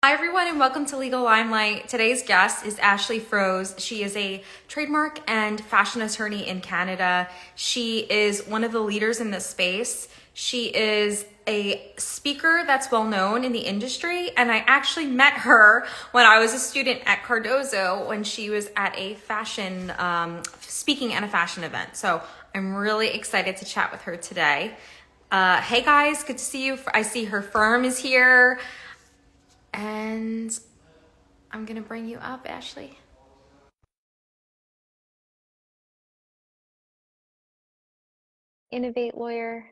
Hi, everyone, and welcome to Legal Limelight. Today's guest is Ashley Froese. She is a trademark and fashion attorney in Canada. She is one of the leaders in this space. She is a speaker that's well known in the industry, and I actually met her when I was a student at Cardozo when she was at a fashion, speaking at a fashion event. So I'm really excited to chat with her today. Hey guys, good to see you. I see her firm is here. And I'm going to bring you up, Ashley. Innovate lawyer.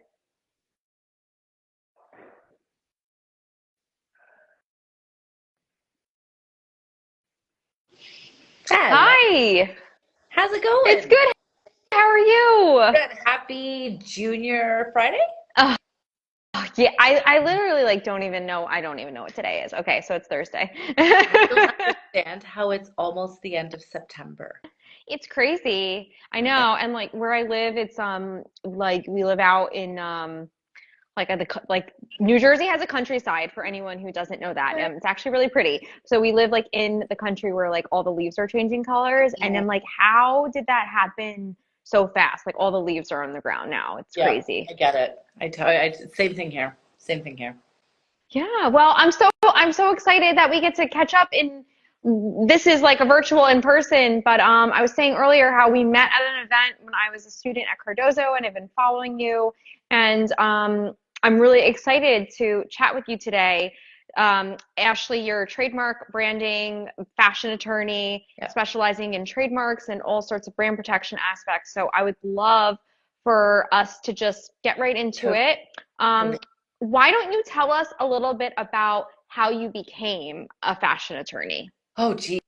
Hello. Hi. How's it It's going? good. How are you? Good. Happy Junior Friday? Oh, yeah, I literally don't even know. I don't even know what today is. Okay, so it's Thursday. I don't understand how it's almost the end of September. It's crazy. I know. And where I live, it's we live out in like New Jersey has a countryside for anyone who doesn't know that. It's actually really pretty. So we live in the country where all the leaves are changing colors, and Yeah. I'm like, how did that happen so fast? Like all the leaves are on the ground now. It's Yeah, crazy. I get it. I tell you, same thing here. Same thing here. Yeah, well, I'm so excited that we get to catch up in this is like a virtual in person, but I was saying earlier how we met at an event when I was a student at Cardozo and I've been following you, and I'm really excited to chat with you today. Ashley, you're a trademark branding fashion attorney Yeah. specializing in trademarks and all sorts of brand protection aspects. So I would love for us to just get right into it. Um, Totally. why don't you tell us a little bit about how you became a fashion attorney? Oh, geez.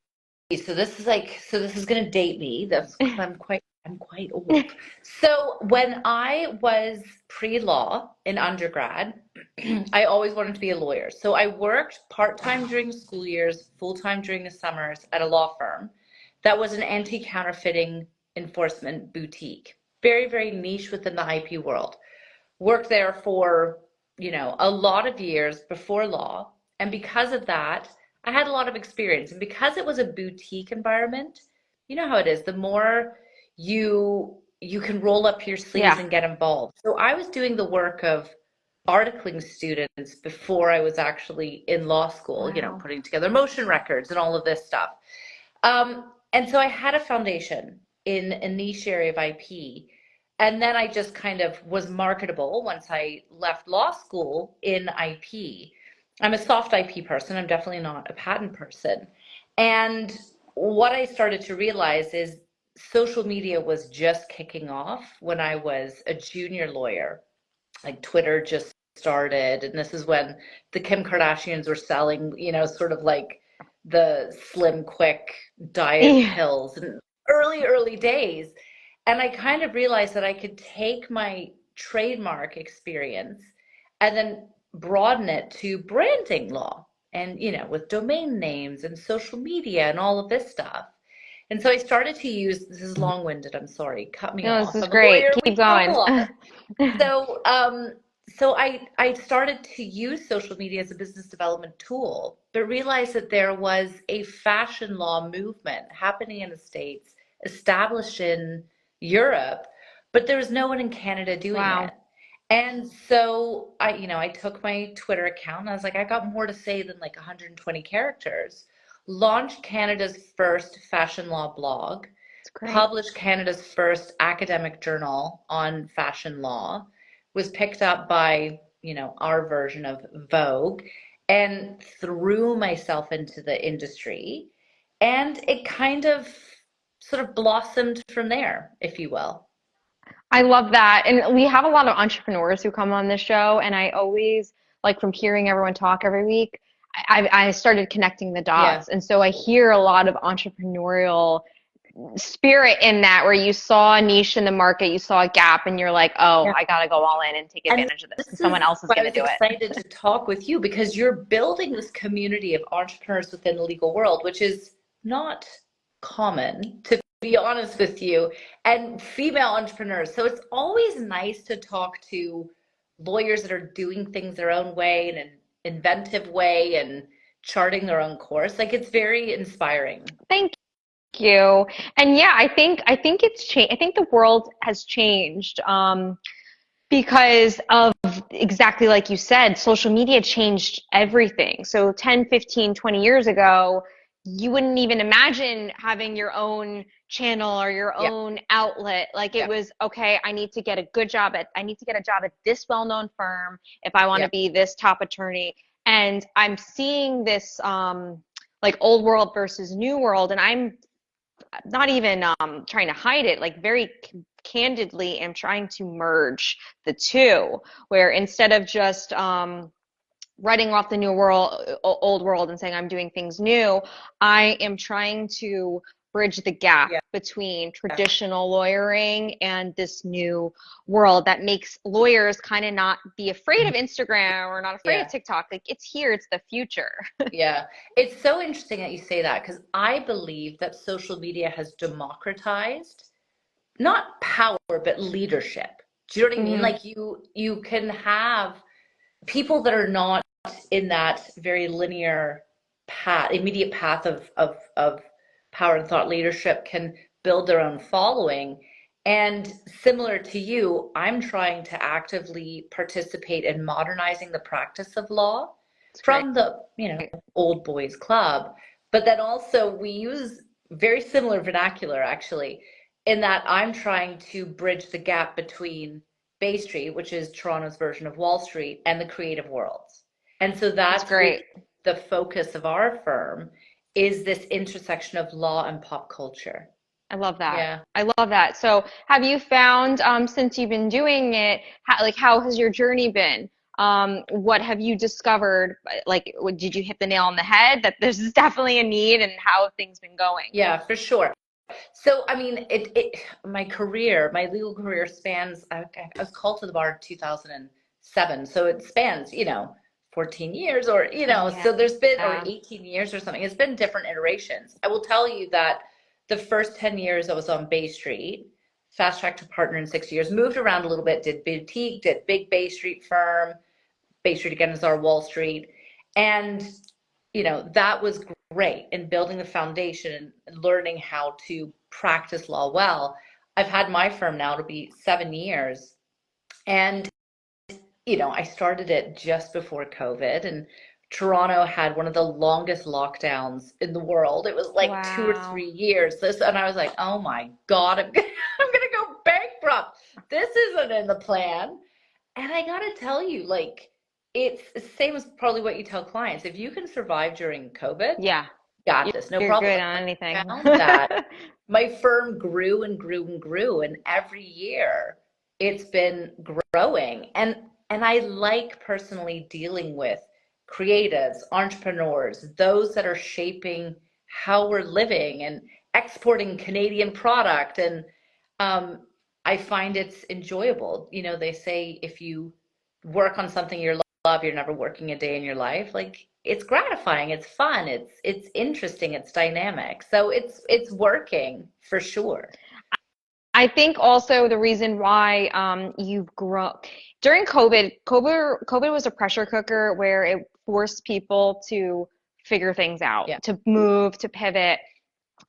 So this is gonna date me. That's because I'm quite old. So when I was pre-law in undergrad, I always wanted to be a lawyer. So I worked part-time during the school years, full-time during the summers at a law firm that was an anti-counterfeiting enforcement boutique. Very, very niche within the IP world. Worked there for, a lot of years before law. And because of that, I had a lot of experience. And because it was a boutique environment, you know how it is, the more you can roll up your sleeves Yeah. and get involved. So I was doing the work of articling students before I was actually in law school, Wow. putting together motion records and all of this stuff. And so I had a foundation in a niche area of IP. And then I just kind of was marketable once I left law school in IP. I'm a soft IP person. I'm definitely not a patent person. And what I started to realize is social media was just kicking off when I was a junior lawyer. Like Twitter just started, and this is when the Kim Kardashians were selling, sort of like the slim quick diet Yeah. pills and early days. And I kind of realized that I could take my trademark experience and then broaden it to branding law and, with domain names and social media and all of this stuff. And so I started to use, this is long-winded, I'm sorry, cut me No, this off. is I'm a great. lawyer, Keep we talk a going. lot. So, I started to use social media as a business development tool, but realized that there was a fashion law movement happening in the States, established in Europe, but there was no one in Canada doing it. Wow. And so I took my Twitter account and I was like, I got more to say than like 120 characters. Launched Canada's first fashion law blog, It's great. published Canada's first academic journal on fashion law, was picked up by, our version of Vogue, and threw myself into the industry. And it kind of sort of blossomed from there, if you will. I love that. And we have a lot of entrepreneurs who come on this show, and I always like from hearing everyone talk every week, I started connecting the Yeah. dots. And so I hear a lot of entrepreneurial spirit in that where you saw a niche in the market, you saw a gap, and you're like, oh, Yeah. I got to go all in and take And advantage of this, and this someone is else is why I going to was do it. excited to talk with you because you're building this community of entrepreneurs within the legal world, which is not common, to be honest with you, and female entrepreneurs. So it's always nice to talk to lawyers that are doing things their own way in an inventive way and charting their own course. Like it's very inspiring. Thank you. And yeah, I think it's changed. I think the world has changed. Because of exactly like you said, social media changed everything. So 10, 15, 20 years ago, you wouldn't even imagine having your own channel or your Yeah, own outlet. Like it yeah, was, okay, I need to get a job at this well-known firm if I want yeah, to be this top attorney. And I'm seeing this like old world versus new world, and I'm not even trying to hide it, like very candidly am trying to merge the two, where instead of just writing off the new world, old world and saying I'm doing things new, I am trying to bridge the gap yeah, between traditional lawyering and this new world that makes lawyers kind of not be afraid of Instagram or not afraid of yeah. TikTok. Like it's here, it's the future. Yeah, it's so interesting that you say that because I believe that social media has democratized not power but leadership. Do you know what I mean? Hmm. Like you can have people that are not in that very linear path, immediate path of power and thought leadership can build their own following. And similar to you, I'm trying to actively participate in modernizing the practice of law It's great. from the, old boys club. But then also we use very similar vernacular actually, in that I'm trying to bridge the gap between Bay Street, which is Toronto's version of Wall Street, and the creative worlds. And so It's that's really great. the focus of our firm is this intersection of law and pop culture. I love that. Yeah. I love that. So, have you found, since you've been doing it, how has your journey been? What have you discovered? Like, did you hit the nail on the head that this is definitely a need, and how have things been going? Yeah, for sure. So, I mean, my career, my legal career spans, I was called to the bar in 2007. So it spans, 14 years or, Yeah. so there's been, or 18 years or something. It's been different iterations. I will tell you that the first 10 years I was on Bay Street, fast track to partner in 6 years, moved around a little bit, did boutique, did big Bay Street firm. Bay Street again is our Wall Street. And, that was great in building the foundation and learning how to practice law well. I've had my firm now to be 7 years. And, I started it just before COVID, and Toronto had one of the longest lockdowns in the world. It was like 2 or 3 Wow. years. And I was like, oh my God, I'm gonna go bankrupt. This isn't in the plan. And I gotta tell you, like, it's the same as probably what you tell clients. If you can survive during COVID, Yeah. got this, no You're problem. good on I anything. found that my firm grew and grew and grew, and every year it's been growing. And I like personally dealing with creatives, entrepreneurs, those that are shaping how we're living and exporting Canadian product. And um, I find it's enjoyable. They say if you work on something you love, you're never working a day in your life. Like it's gratifying, it's fun, it's interesting, it's dynamic. So it's working for sure. I think also the reason why you've grown during COVID was a pressure cooker where it forced people to figure things out, Yeah. to move, to pivot.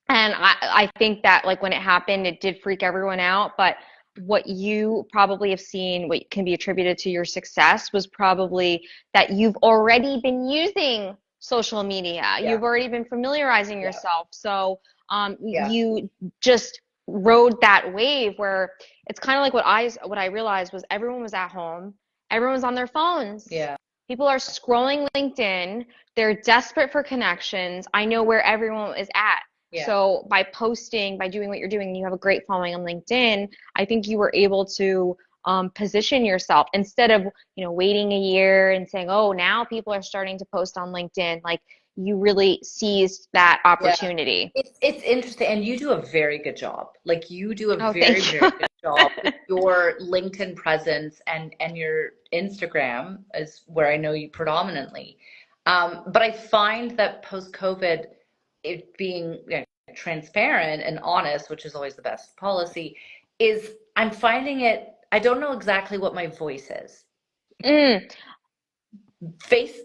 And I think that like when it happened, it did freak everyone out. But what you probably have seen, what can be attributed to your success was probably that you've already been using social media. Yeah. You've already been familiarizing Yeah. yourself. So Yeah. you just rode that wave where it's kind of like what I realized was everyone was at home, everyone was on their phones. Yeah. People are scrolling LinkedIn. They're desperate for connections. I know where everyone is at. Yeah. So by posting, by doing what you're doing, you have a great following on LinkedIn. I think you were able to position yourself instead of waiting a year and saying, oh, now people are starting to post on LinkedIn. Like you really seized that Yeah. opportunity. It's interesting, and you do a very good job. Like you do a Oh, very, thank very you. good job with your LinkedIn presence and your Instagram is where I know you predominantly. But I find that post-COVID, it being transparent and honest, which is always the best policy, is I'm finding it, I don't know exactly what my voice is. Mm,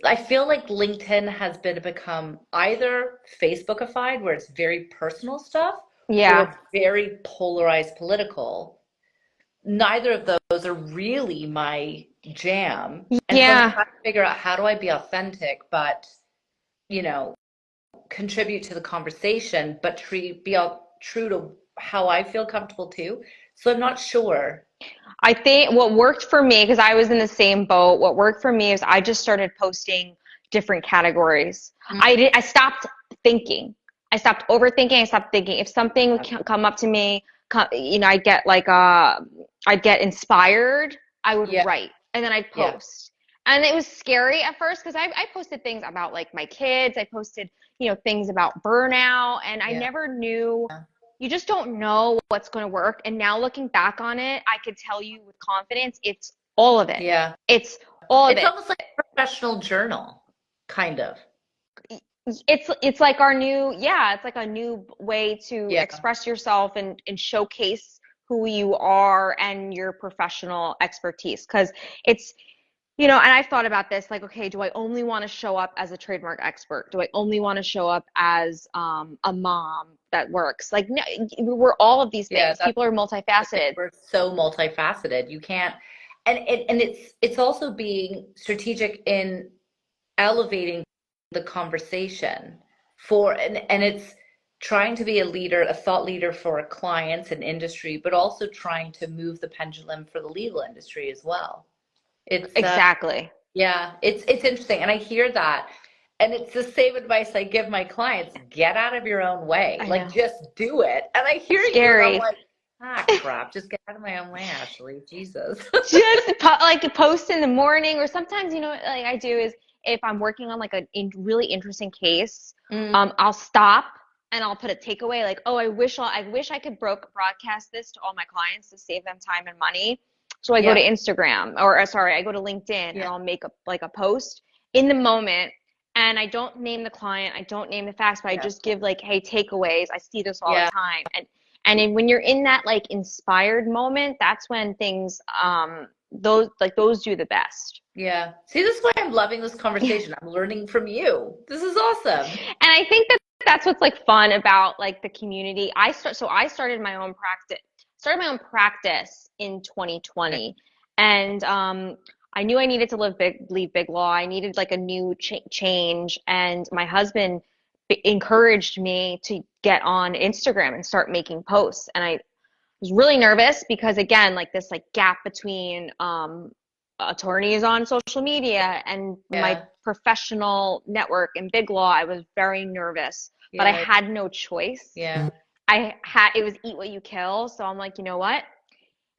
I feel like LinkedIn has become either Facebookified, where it's very personal stuff, Yeah. or very polarized political. Neither of those are really my jam. And so I'm Yeah. trying to figure out, how do I be authentic, but, you know, contribute to the conversation, but be all true to how I feel comfortable too. So I'm not sure. I think what worked for me, because I was in the same boat, what worked for me is I just started posting different categories. Mm, I stopped thinking. I stopped overthinking. I stopped thinking. If something would come up to me, I'd get I'd get inspired. I would yeah, write and then I'd yeah, post. And it was scary at first because I posted things about like my kids. I posted, things about burnout, and I yeah, never knew, you just don't know what's going to work. And now looking back on it, I could tell you with confidence, it's all of it. yeah. It's all of It's it. almost like a professional journal, kind of. It's like our new, yeah, it's like a new way to Yeah, express yourself and showcase who you are and your professional expertise. Because it's, and I've thought about this, like, okay, do I only want to show up as a trademark expert? Do I only want to show up as a mom that works? Like, no, we're all of these yeah. things. People are The thing. multifaceted. We're so multifaceted. You can't, and it's also being strategic in elevating the conversation and it's trying to be a leader, a thought leader for clients and industry, but also trying to move the pendulum for the legal industry as well. It's Exactly. yeah, it's interesting, and I hear that, and it's the same advice I give my clients: get out of your own way, I like know. just do it. And I hear It's you, and I'm scary. like, ah, crap, just get out of my own way, Ashley. Jesus. Just like post in the morning, or sometimes, like I do is if I'm working on like a really interesting case, Mm, I'll stop and I'll put a takeaway like, oh, I wish I could broadcast this to all my clients to save them time and money. So I go to yeah, Instagram, or sorry, I go to LinkedIn, and yeah, I'll make a post in the moment. And I don't name the client, I don't name the facts, but I yeah, just give like, hey, takeaways. I see this all the yeah. time. When you're in that like inspired moment, that's when things those do the best. Yeah. See, this is why I'm loving this conversation. I'm learning from you. This is awesome. And I think that that's what's like fun about like the community. I started my own practice in Okay. 2020, and I knew I needed to leave Big Law. I needed like a new change, and my husband encouraged me to get on Instagram and start making posts. And I was really nervous because, again, like this like gap between attorneys on social media and my Yeah. professional network in Big Law. I was very nervous, but I Yeah. had no choice. Yeah. It was eat what you kill. So I'm like, you know what?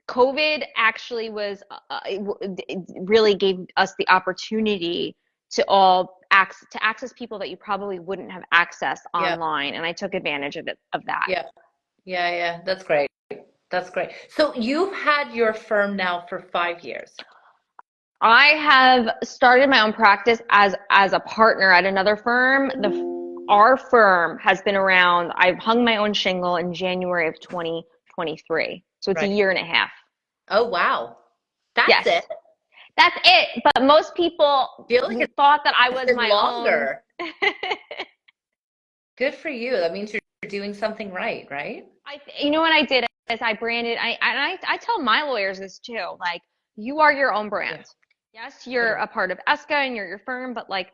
COVID actually was it really gave us the opportunity to access people that you probably wouldn't have accessed Yeah. online, and I took advantage of that. Yeah. Yeah. Yeah. That's great. That's great. So you've had your firm now for 5 years. I have started my own practice as a partner at another firm. Our firm has been around. I've hung my own shingle in January of 2023, so it's a Right. year and a half. Oh, wow. That's Yes, it. that's it. But most people I feel like thought that I it's was been my own. longer. Good for you. That means you're doing something right, right? You know what I did is I branded. I tell my lawyers this too. Like, you are your own Yeah. brand. Yes, you're Totally. a part of ESCA and you're your firm, but like,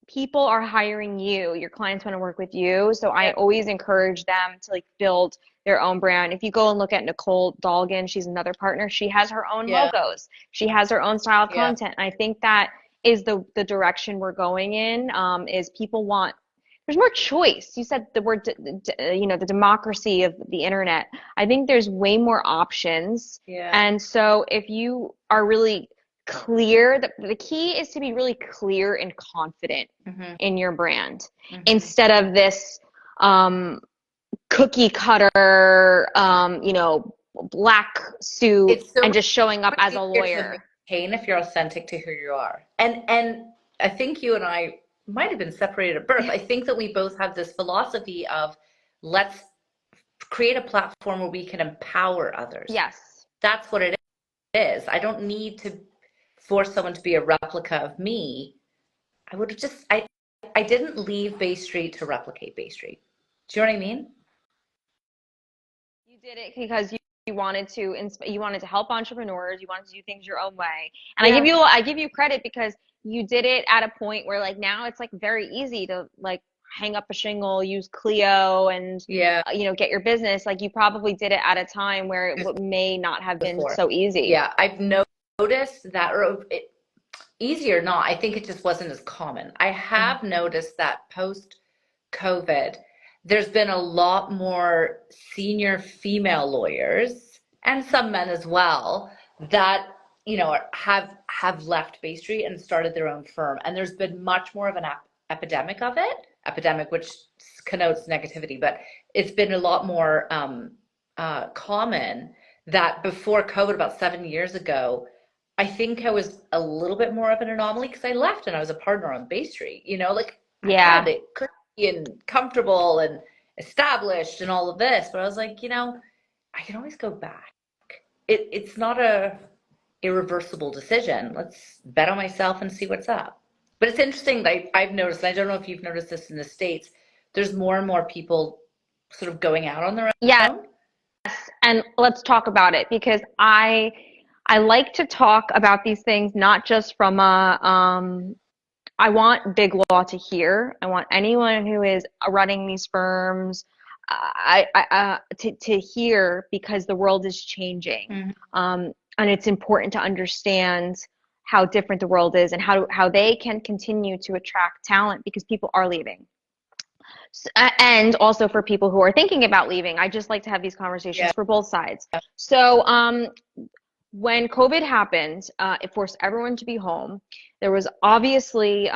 people are hiring you. Your clients want to work with you. So I Yeah. always encourage them to like build their own brand. If you go and look at Nicole Dolgan, she's another partner. She has her own Yeah. logos. She has her own style of Yeah. content. And I think that is the direction we're going in. Is people want, there's more choice. You said the word, the democracy of the internet. I think there's way more options. Yeah. And so if you are really clear, the key is to be really clear and confident Hmm. in your brand Hmm. instead of this cookie cutter, black suit It's so and just showing up much as a easier to lawyer. maintain if you're authentic to who you are. And I think you and I might have been separated at birth. I think that we both have this philosophy of, let's create a platform where we can empower others. Yes. That's what it is. I don't need to force someone to be a replica of me. I would have just, I didn't leave Bay Street to replicate Bay Street. Do you know what I mean? You did it because you wanted to you wanted to help entrepreneurs, you wanted to do things your own way. And Yeah. I give you credit because you did it at a point where like now it's like very easy to like hang up a shingle, use Clio and Yeah. get your business. Like you probably did it at a time where may not have been Before. so easy. Yeah. I've noticed that, or easy or not, I think it just wasn't as common. I have noticed that post COVID, there's been a lot more senior female lawyers and some men as well that have left Bay Street and started their own firm. And there's been much more of an epidemic of it. Epidemic, which connotes negativity, but it's been a lot more common that before COVID, about 7 years ago, I think I was a little bit more of an anomaly because I left and I was a partner on Bay Street. Like I Yeah. had it cushy and comfortable and established and all of this, but I was like, I can always go back. It's not a irreversible decision. Let's bet on myself and see what's up. But it's interesting that I've noticed, and I don't know if you've noticed this in the States, there's more and more people sort of going out on their Yes. own. And let's talk about it because I like to talk about these things not just from a I want Big Law to hear. I want anyone who is running these firms to hear because the world is changing. Mm-hmm. And it's important to understand how different the world is and how they can continue to attract talent because people are leaving. And also for people who are thinking about leaving, I just like to have these conversations for both sides. So when COVID happened, it forced everyone to be home. There was obviously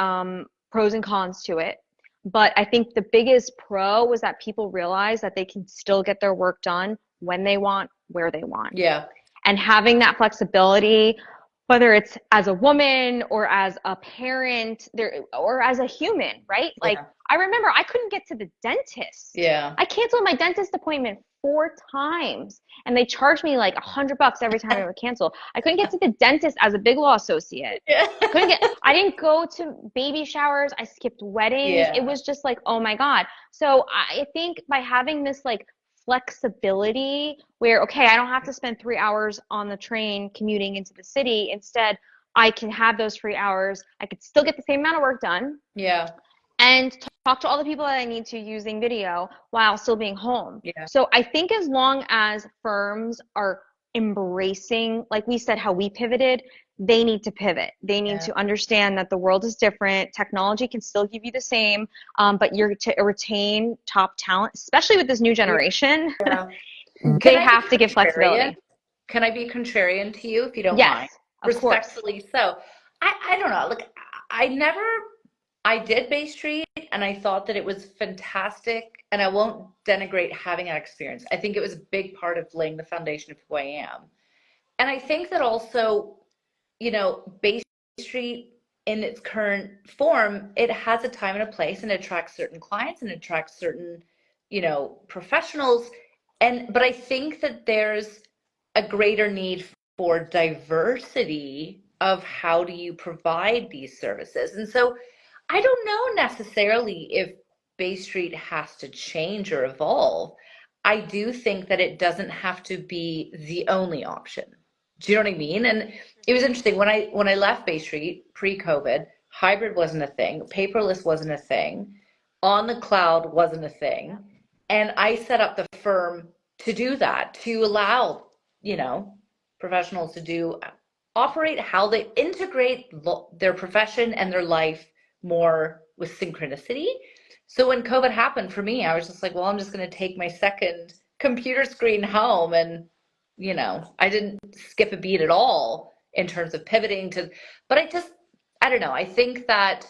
pros and cons to it. But I think the biggest pro was that people realized that they can still get their work done when they want, where they want. Yeah. And having that flexibility, whether it's as a woman or as a parent or as a human, right? Like I remember I couldn't get to the dentist. Yeah. I canceled my dentist appointment 4 times and they charged me like $100 every time I would cancel. I couldn't get to the dentist as a Big Law associate. I didn't go to baby showers. I skipped weddings. Yeah. It was just like, oh my God. So I think by having this like flexibility where, okay, I don't have to spend 3 hours on the train commuting into the city. Instead, I can have those free hours. I could still get the same amount of work done. Yeah. And talk to all the people that I need to using video while still being home. Yeah. So I think as long as firms are embracing, like we said, how we pivoted, they need to pivot. They need to understand that the world is different. Technology can still give you the same, but you're to retain top talent, especially with this new generation. Yeah. They have to give flexibility. Can I be contrarian to you if you don't mind? Yes, of course. Respectfully so. I don't know. Look, I did Bay Street and I thought that it was fantastic, and I won't denigrate having that experience. I think it was a big part of laying the foundation of who I am. And I think that also, Bay Street in its current form, it has a time and a place and it attracts certain clients and it attracts certain, professionals. But I think that there's a greater need for diversity of how do you provide these services. And so I don't know necessarily if Bay Street has to change or evolve. I do think that it doesn't have to be the only option. Do you know what I mean? And it was interesting when I left Bay Street pre-COVID, hybrid wasn't a thing, paperless wasn't a thing, on the cloud wasn't a thing. And I set up the firm to do that, to allow, professionals to operate how they integrate their profession and their life more with synchronicity. So when COVID happened for me, I was just like, well, I'm just going to take my second computer screen home. And, I didn't skip a beat at all in terms of pivoting but I don't know. I think that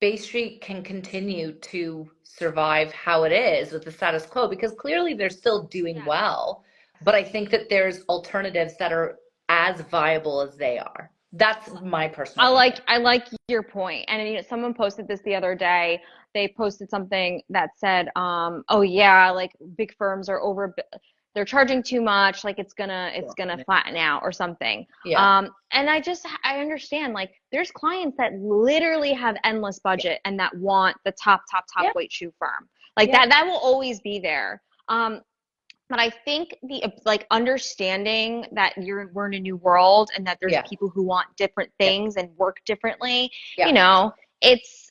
Bay Street can continue to survive how it is with the status quo because clearly they're still doing well. But I think that there's alternatives that are as viable as they are. That's my personal opinion. I like your point. And someone posted this the other day. They posted something that said, oh yeah, like big firms are they're charging too much, like it's gonna Yeah. flatten out or something. Yeah. And I understand, like there's clients that literally have endless budget and that want the top Yeah. weight shoe firm. Like Yeah. that will always be there. But I think the like understanding that we're in a new world and that there's Yeah. people who want different Yeah. things and work differently, Yeah. you know, it's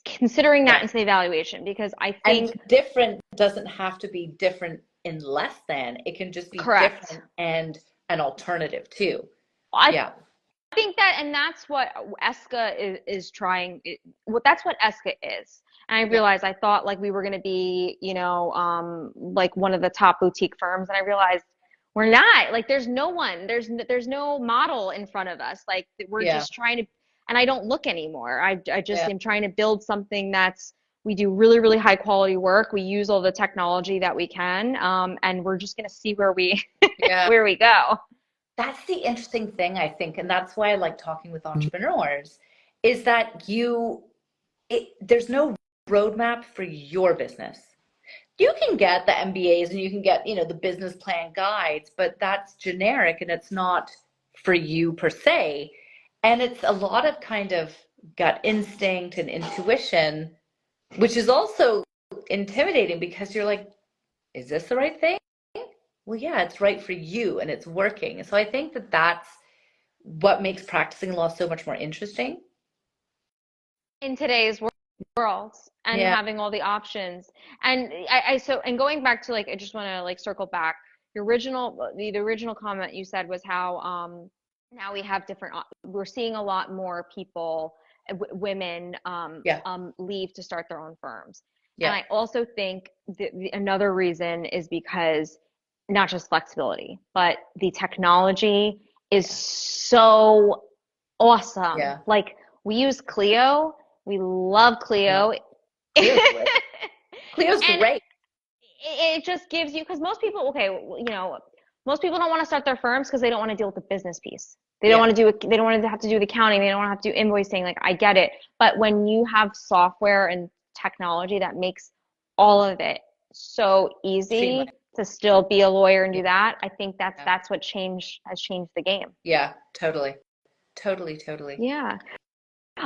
considering that Yeah. into the evaluation because I And think different doesn't have to be different in less than. It can just be correct. different and an alternative too. I Yeah. think that, and that's what ESCA is trying. That's what ESCA is. And I Yeah. realized I thought like we were going to be, like one of the top boutique firms, and I realized we're not. Like, there's no one. There's no model in front of us. Like, we're Yeah. just trying to. And I don't look anymore. I just Yeah. am trying to build something that's. We do really, really high quality work. We use all the technology that we can, and we're just going to see where we Yeah. where we go. That's the interesting thing, I think, and that's why I like talking with entrepreneurs, is that there's no roadmap for your business. You can get the MBAs and you can get, the business plan guides, but that's generic and it's not for you per se. And it's a lot of kind of gut instinct and intuition, which is also intimidating because you're like, is this the right thing? Well, yeah, it's right for you and it's working. So I think that that's what makes practicing law so much more interesting. In today's world and Yeah. having all the options. And and going back to like, I just want to like circle back. The original comment you said was how now we have we're seeing a lot more people, women, Yeah. leave to start their own firms. And Yeah. I also think another reason is because not just flexibility, but the technology is so awesome. Yeah. Like we use Clio. We love Clio. Cleo's great. Cleo's And great. it just gives you, because most people, most people don't want to start their firms because they don't want to deal with the business piece. They don't Yeah. want to do it. They don't want to have to do the accounting. They don't want to have to do invoicing. Like I get it. But when you have software and technology that makes all of it so easy Streamline. to still be a lawyer and do that, I think Yeah. that's what has changed the game. Yeah, totally. Totally, totally. Yeah.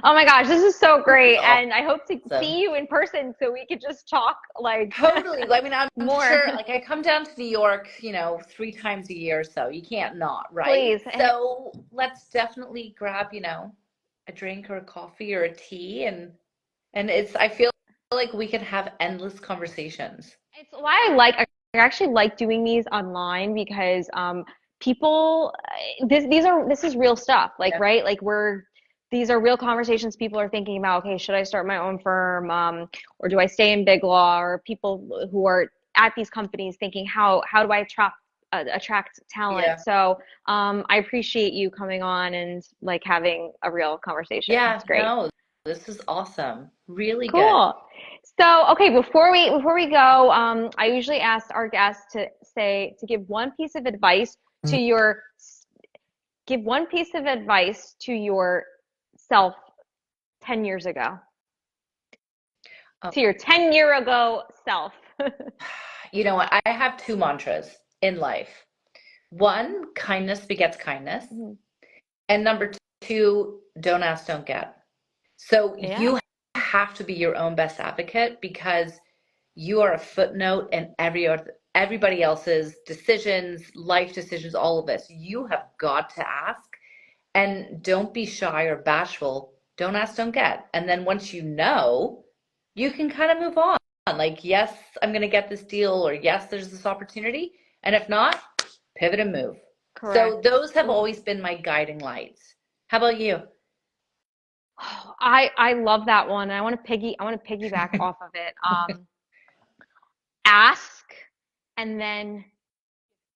Oh my gosh, this is so great. Awesome. And I hope to see you in person so we could just talk like Totally. I mean, I'm more. sure, like, I come down to New York, 3 times a year, so you can't not, right? Please. So let's definitely grab, a drink or a coffee or a tea, and I feel like we could have endless conversations. It's why I actually like doing these online because people this is real stuff. Like, Yeah. right? Like these are real conversations people are thinking about. Okay, should I start my own firm, or do I stay in big law? Or people who are at these companies thinking, how do I attract talent? Yeah. So I appreciate you coming on and like having a real conversation. Yeah, It's great. no, this is awesome. Really good. Cool. So, okay, before we go, I usually ask our guests to give one piece of advice to give one piece of advice to yourself 10 years ago. Oh. To your 10-year ago self. You know what? I have two mantras in life. One, kindness begets kindness. Mhm. And number two, don't ask, don't get. So Yeah. you have to be your own best advocate because you are a footnote in everybody else's decisions, life decisions, all of this. You have got to ask, and don't be shy or bashful. Don't ask, don't get. And then once you know, you can kind of move on. Like, yes, I'm going to get this deal, or yes, there's this opportunity. And if not, pivot and move. Correct. So those have always been my guiding lights. How about you? Oh, I love that one. I want to piggyback off of it. Ask and then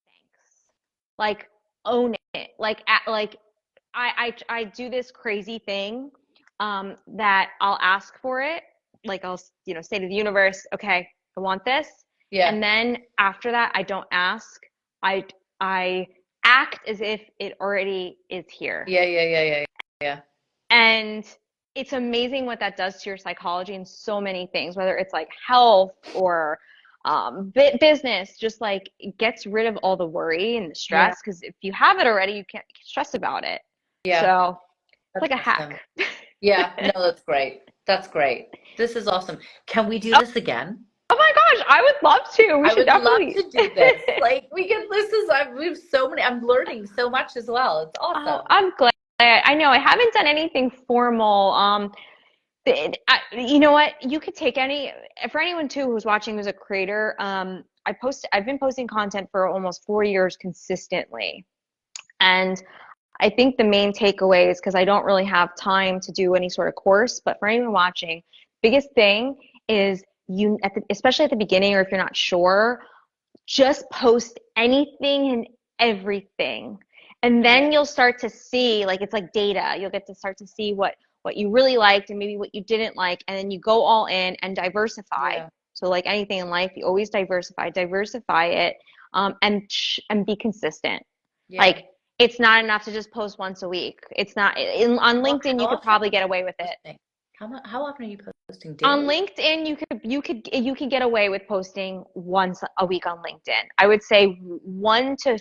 thanks. Like own it. I do this crazy thing that I'll ask for it. Like I'll say to the universe, okay, I want this. Yeah. And then after that, I don't ask. I act as if it already is here. Yeah. And it's amazing what that does to your psychology and so many things, whether it's like health or business, just like it gets rid of all the worry and the stress. Because if you have it already, you can't stress about it. Yeah. So it's That's like a awesome. hack. Yeah, no, that's great. That's great. This is awesome. Can we do this again? Oh my gosh, I would love to. We I should would love definitely. to do this. Like we can, we have so many, I'm learning so much as well. It's Oh, awesome. I'm glad. I know I haven't done anything formal. You know what? You could take any, for anyone too who's watching who's a creator. I've been posting content for almost 4 years consistently. And I think the main takeaway is because I don't really have time to do any sort of course, but for anyone watching, biggest thing is especially at the beginning, or if you're not sure, just post anything and everything. And then you'll start to see, like, it's like data. You'll get to start to see what you really liked and maybe what you didn't like. And then you go all in and diversify. Yeah. So like anything in life, you always diversify it, and be consistent. Yeah. Like, it's not enough to just post once a week. It's not on LinkedIn, you could probably get away with it. How often are you posting On daily? LinkedIn, you could get away with posting once a week on LinkedIn. I would say one to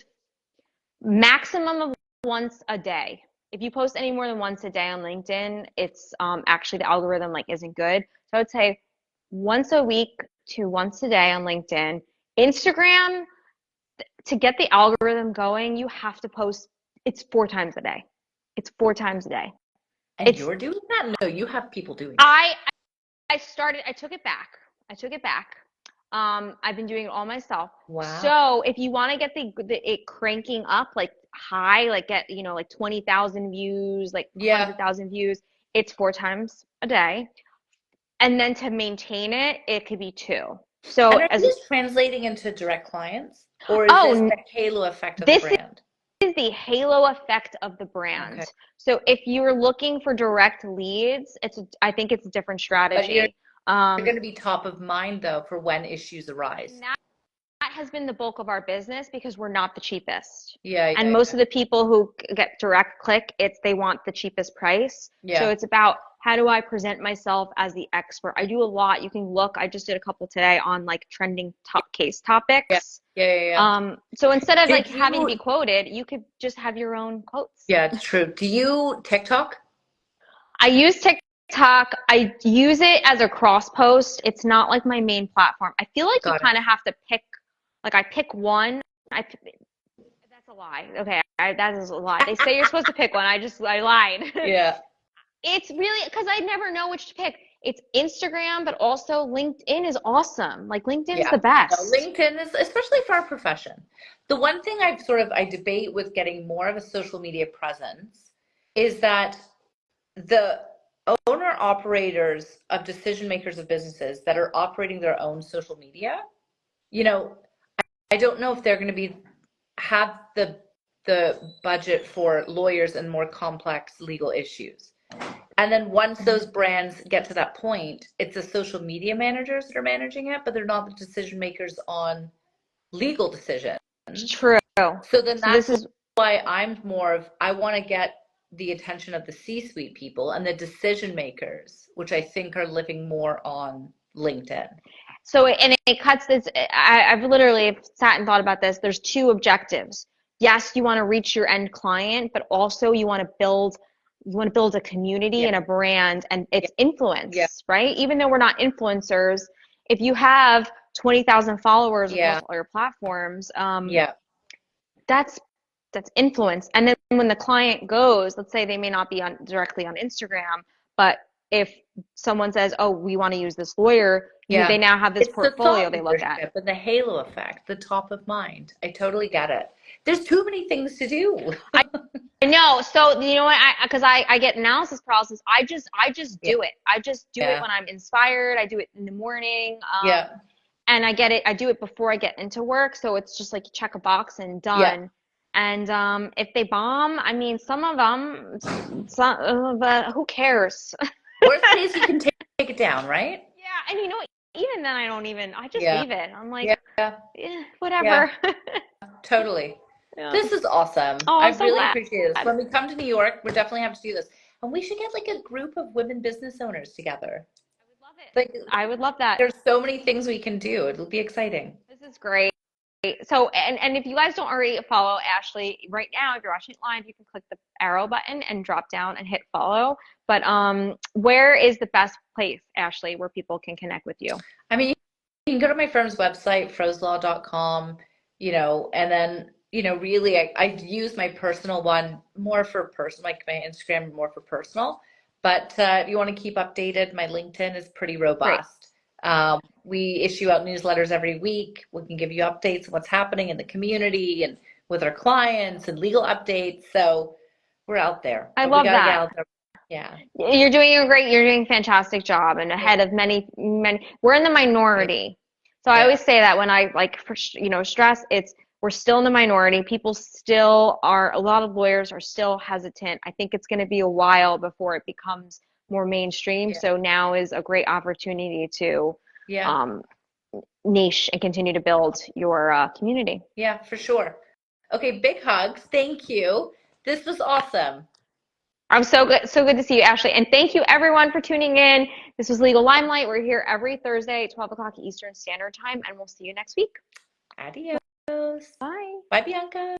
maximum of once a day. If you post any more than once a day on LinkedIn, it's actually the algorithm like isn't good. So I would say once a week to once a day on LinkedIn. Instagram, to get the algorithm going, you have to post. It's 4 times a day. It's 4 times a day. And you're doing that? No, you have people doing that. I took it back. I've been doing it all myself. Wow. So if you want to get it cranking up like high, like get, like 20,000 views, like 100,000 views, it's 4 times a day. And then to maintain it, it could be 2. So and are these translating into direct clients? Or is this the halo effect of the brand? Is the halo effect of the brand. Okay. So if you're looking for direct leads, I think it's a different strategy. You're going to be top of mind though for when issues arise. That has been the bulk of our business because we're not the cheapest. Yeah. And most of the people who get direct click, they want the cheapest price. Yeah. So it's about how do I present myself as the expert? I do a lot. You can look. I just did a couple today on like trending top case topics. Yeah. So instead of having to be quoted, you could just have your own quotes. Yeah, it's true. Do you TikTok? I use TikTok. I use it as a cross post. It's not like my main platform. I feel like you kind of have to pick. Like I pick one. That's a lie. Okay, that is a lie. They say you're supposed to pick one. I lied. Yeah. It's really because I never know which to pick. It's Instagram, but also LinkedIn is awesome. Like LinkedIn is the best. No, LinkedIn is, especially for our profession. The one thing I debate with getting more of a social media presence is that the owner operators of decision makers of businesses that are operating their own social media, I don't know if they're going to have the budget for lawyers and more complex legal issues. And then once those brands get to that point, it's the social media managers that are managing it, but they're not the decision makers on legal decisions. True. So then that's why I'm I want to get the attention of the C-suite people and the decision makers, which I think are living more on LinkedIn. So, and it cuts this, I've literally sat and thought about this. There's 2 objectives. Yes, you want to reach your end client, but also you want to build a community and a brand and its influence, right? Even though we're not influencers, if you have 20,000 followers across all your platforms, that's influence. And then when the client goes, let's say they may not be directly on Instagram, but if someone says, "Oh, we want to use this lawyer," they now have this portfolio they look at. But the halo effect, the top of mind. I totally get it. There's too many things to do. I know. So you know what? Because I get analysis paralysis. I just do it. I just do it when I'm inspired. I do it in the morning. And I get it. I do it before I get into work. So it's just like check a box and done. Yeah. And if they bomb, I mean, some of them, but who cares? Worst case, you can take it down, right? Yeah, and even then, I just leave it. I'm like, whatever. Yeah. Totally. Yeah. This is awesome. Oh, I really appreciate this. When we come to New York, we definitely have to do this. And we should get like a group of women business owners together. I would love Like, I would love that. there's so many things we can do. It'll be exciting. This is great. So, and if you guys don't already follow Ashley right now, if you're watching live, you can click the arrow button and drop down and hit follow. But where is the best place, Ashley, where people can connect with you? I mean, you can go to my firm's website, frozelaw.com, and then, really, I use my personal one more for personal, like my Instagram more for personal. But if you want to keep updated, my LinkedIn is pretty robust. We issue out newsletters every week. We can give you updates on what's happening in the community and with our clients and legal updates. So we're out there. I But love we gotta get that. out there. Yeah. You're doing a fantastic job and ahead of many, many. We're in the minority. So I Yeah. always say that when I stress, we're still in the minority. People still are, a lot of lawyers are still hesitant. I think it's going to be a while before it becomes more mainstream. Yeah. So now is a great opportunity to Yeah. niche and continue to build your community. Yeah, for sure. Okay, big hugs. Thank you. This was awesome. I'm so good to see you, Ashley. And thank you everyone for tuning in. This was Legal Limelight. We're here every Thursday at 12 o'clock Eastern Standard Time, and we'll see you next week. Adios. Bye. Bye, Bianca.